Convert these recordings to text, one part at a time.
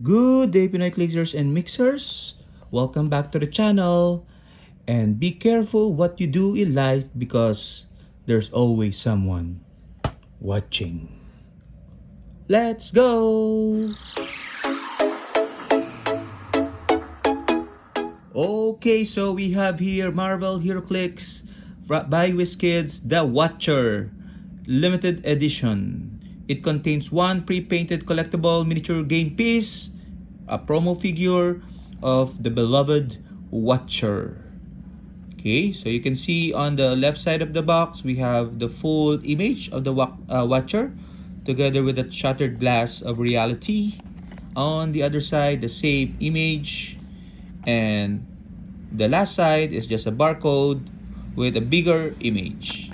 Good day, Pinoy Clickers and Mixers. Welcome back to the channel. And be careful what you do in life because there's always someone watching. Let's go! Okay, so we have here Marvel Heroclix by WizKids The Watcher Limited Edition. It contains one pre-painted collectible miniature game piece, a promo figure of the beloved Watcher. Okay, so you can see on the left side of the box, we have the full image of the Watcher together with the shattered glass of reality. On the other side, the same image, and the last side is just a barcode with a bigger image.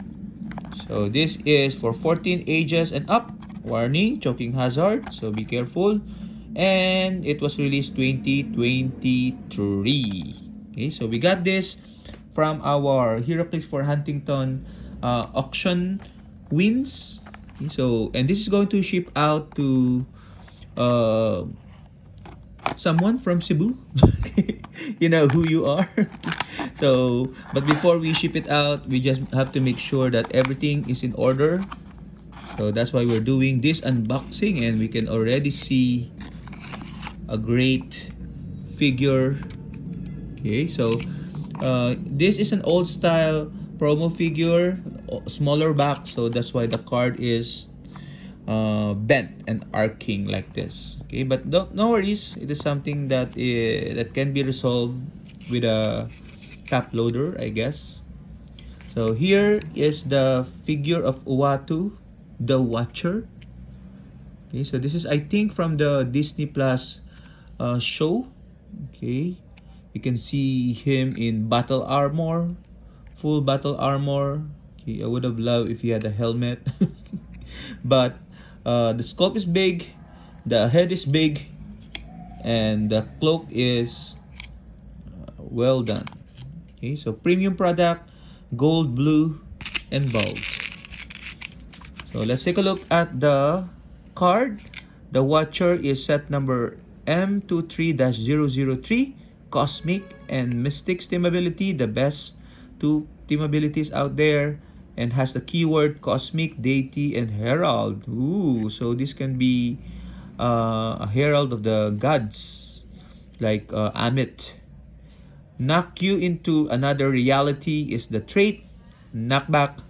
So this is for 14 ages and up. Warning, choking hazard, so be careful. And it was released 2023. Okay, so we got this from our Heroclix for Huntington auction wins. Okay, so, and this is going to ship out to someone from Cebu. You know who you are. So, but before we ship it out, we just have to make sure that everything is in order. So that's why we're doing this unboxing, and we can already see a great figure. Okay, so this is an old style promo figure, smaller back, so that's why the card is bent and arcing like this. Okay, but no worries, it is something that that can be resolved with a top loader, I guess. So here is the figure of Uatu, the Watcher. Okay, so this is, I think, from the Disney Plus show. Okay, you can see him in battle armor, full battle armor. Okay, I would have loved if he had a helmet. But the scope is big, the head is big, and the cloak is well done. Okay, so premium product, gold, blue, and gold. So let's take a look at the card. The Watcher is set number M23-003, Cosmic and Mystics team ability, the best two team abilities out there, and has the keyword Cosmic, Deity, and Herald. Ooh, so this can be a herald of the gods, like Amit. Knock you into another reality is the trait. Knockback.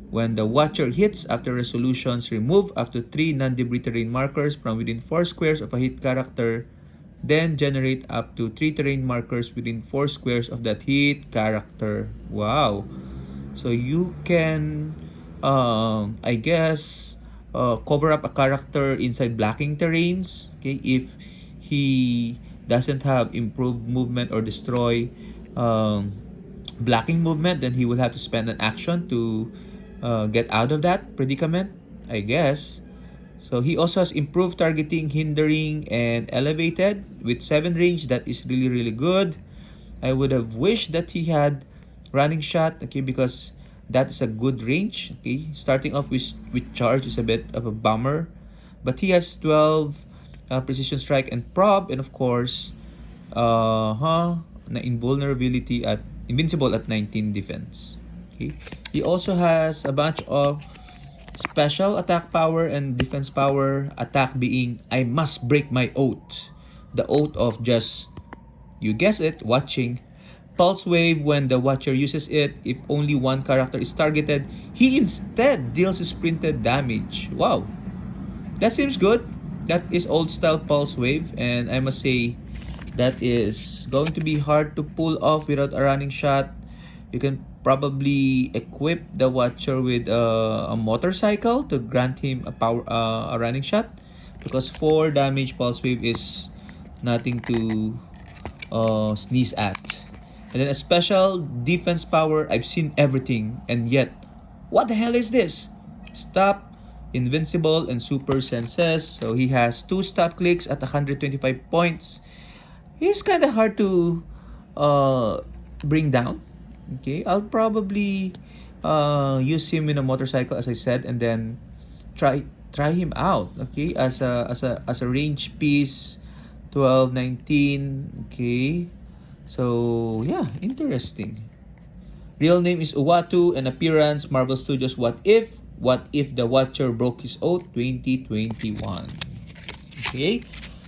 When the Watcher hits after resolutions, remove up to 3 non-debris terrain markers from within 4 squares of a hit character. Then generate up to 3 terrain markers within 4 squares of that hit character. Wow. So you can, I guess, cover up a character inside blocking terrains. Okay, if he doesn't have improved movement or destroy blocking movement, then he will have to spend an action to get out of that predicament, I guess. So he also has improved targeting, hindering, and elevated with 7 range. That is really good. I would have wished that he had running shot, okay, because that is a good range. Okay, starting off with charge is a bit of a bummer, but he has 12 precision strike and prob, and of course invulnerability at invincible at 19 defense. Okay, he also has a bunch of special attack power and defense power. Attack being, I must break my oath, the oath of just, you guess it, watching. Pulse wave, when the Watcher uses it, if only one character is targeted, he instead deals sprinted damage. Wow, that seems good. That is old style pulse wave, and I must say that is going to be hard to pull off without a running shot. You can probably equip the Watcher with a motorcycle to grant him a running shot, because 4 damage pulse wave is nothing to sneeze at. And then a special defense power. I've seen everything, and yet, what the hell is this? Stop, invincible, and super senses. So he has 2 stop clicks at 125 points. He's kind of hard to bring down. Okay, I'll probably use him in a motorcycle, as I said, and then try try him out, okay, as a range piece, 1219. Okay, so yeah, interesting. Real name is Uwatu and appearance Marvel Studios What If? What If the Watcher Broke His Oath 2021. Okay,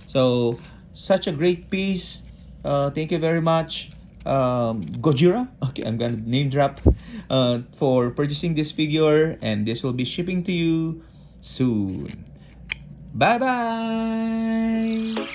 so such a great piece. Thank you very much, Gojira. Okay, I'm gonna name drop for purchasing this figure, and this will be shipping to you soon. Bye bye.